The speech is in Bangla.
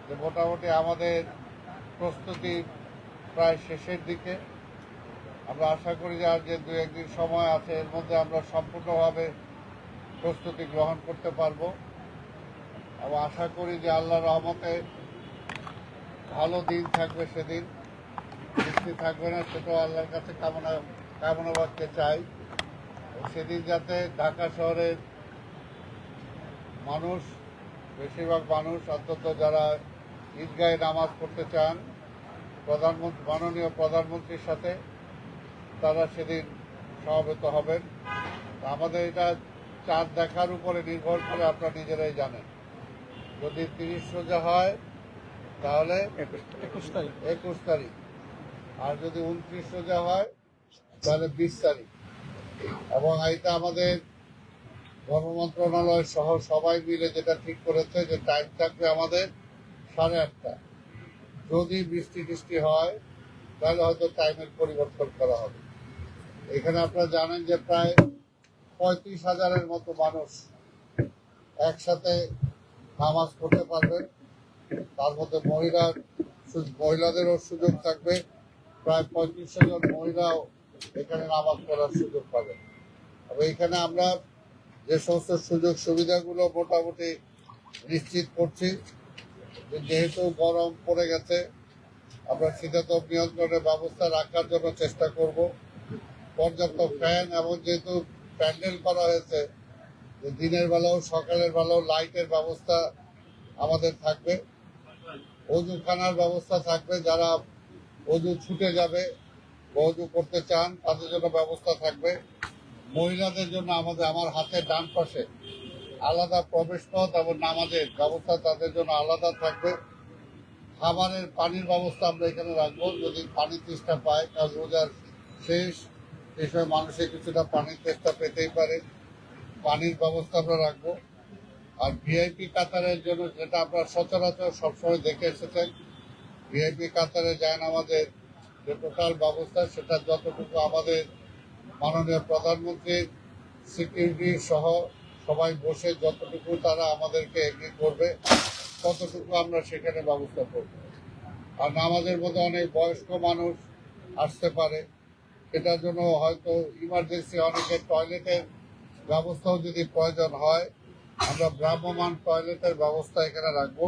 যে মোটামুটি আমাদের প্রস্তুতি প্রায় শেষের দিকে। আমরা আশা করি যে আর যে দু একদিন সময় আছে এর মধ্যে আমরা সম্পূর্ণভাবে প্রস্তুতি গ্রহণ করতে পারবো এবং আশা করি যে আল্লাহর রহমতে ভালো দিন থাকবে, সেদিন বৃষ্টি থাকবে না, সেটাও আল্লাহর কাছে কামনা করতে চাই। সেদিন যাতে ঢাকা শহরের মানুষ, বেশিরভাগ মানুষ অন্তত যারা ঈদগাহে নামাজ পড়তে চান মাননীয় প্রধানমন্ত্রীর সাথে, তারা সেদিন সমবেত হবেন। আমাদের এটা চাঁদ দেখার উপরে নির্ভর করে, আপনারা নিজেরাই জানেন। যদি 30 রোজা হয় তাহলে 21 তারিখ, আর যদি 29 রোজা হয় তাহলে 20 তারিখ। এবং এটা আমাদের ধর্ম মন্ত্রণালয় সহ সবাই মিলে যেটা ঠিক করেছে যে টাইম থাকবে আমাদের 8:30। যদি বৃষ্টি টিষ্টি হয় তাহলে হয়তো টাইমের পরিবর্তন করা হবে। এখানে আপনারা জানেন যে প্রায় 35,000-এর মতো মানুষ একসাথে নামাজ পড়তে পারবেন। তার মধ্যে মহিলাদেরও সুযোগ থাকবে, প্রায় 3500 জন মহিলাও এখানে নামাজ পড়ার সুযোগ পাবেন। তবে এখানে আমরা যে সমস্ত সুযোগ সুবিধাগুলো মোটামুটি নিশ্চিত করছি, যেহেতু গরম পড়ে গেছে, আমরা শীতাতপ নিয়ন্ত্রণের ব্যবস্থা রাখার জন্য চেষ্টা করব। পর্যাপ্ত ফ্যান, এবং যেহেতু প্যান্ডেল করা হয়েছে, যে দিনের বেলাও সকালের বেলাও লাইটের ব্যবস্থা আমাদের থাকবে। অজুখানার ব্যবস্থা থাকবে, যারা অজু ছুটে যাবে বা অজু করতে চান তাদের জন্য ব্যবস্থা থাকবে। মহিলাদের জন্য আমার হাতের ডান পাশে আলাদা প্রবেশ পথ এবং নামাজের ব্যবস্থা তাদের জন্য আলাদা থাকবে। খাবারের পানির ব্যবস্থা আমরা এখানে রাখবো, যদি পানির তেষ্টা পায়, কারণ রোজার শেষ, এই সময় মানুষের কিছুটা পানির তেষ্টা পেতেই পারে, পানির ব্যবস্থা আমরা রাখবো। আর ভিআইপি কাতারের জন্য, যেটা আপনারা সচরাচর সবসময় দেখে এসেছেন, ভিআইপি কাতারে যায় আমাদের যে টোটাল ব্যবস্থা, সেটা যতটুকু আমাদের মাননীয় প্রধানমন্ত্রীর সিকিউরিটি সহ সবাই বসে যতটুকু তারা আমাদেরকে এগ্রি করবে ততটুকু আমরা সেখানে ব্যবস্থা করব। আর নামাজের মধ্যে অনেক বয়স্ক মানুষ আসতে পারে, সেটার জন্য হয়তো ইমার্জেন্সি অনেকের টয়লেটের ব্যবস্থাও যদি প্রয়োজন হয়, আমরা ভ্রাম্যমাণ টয়লেটের ব্যবস্থা এখানে রাখবো।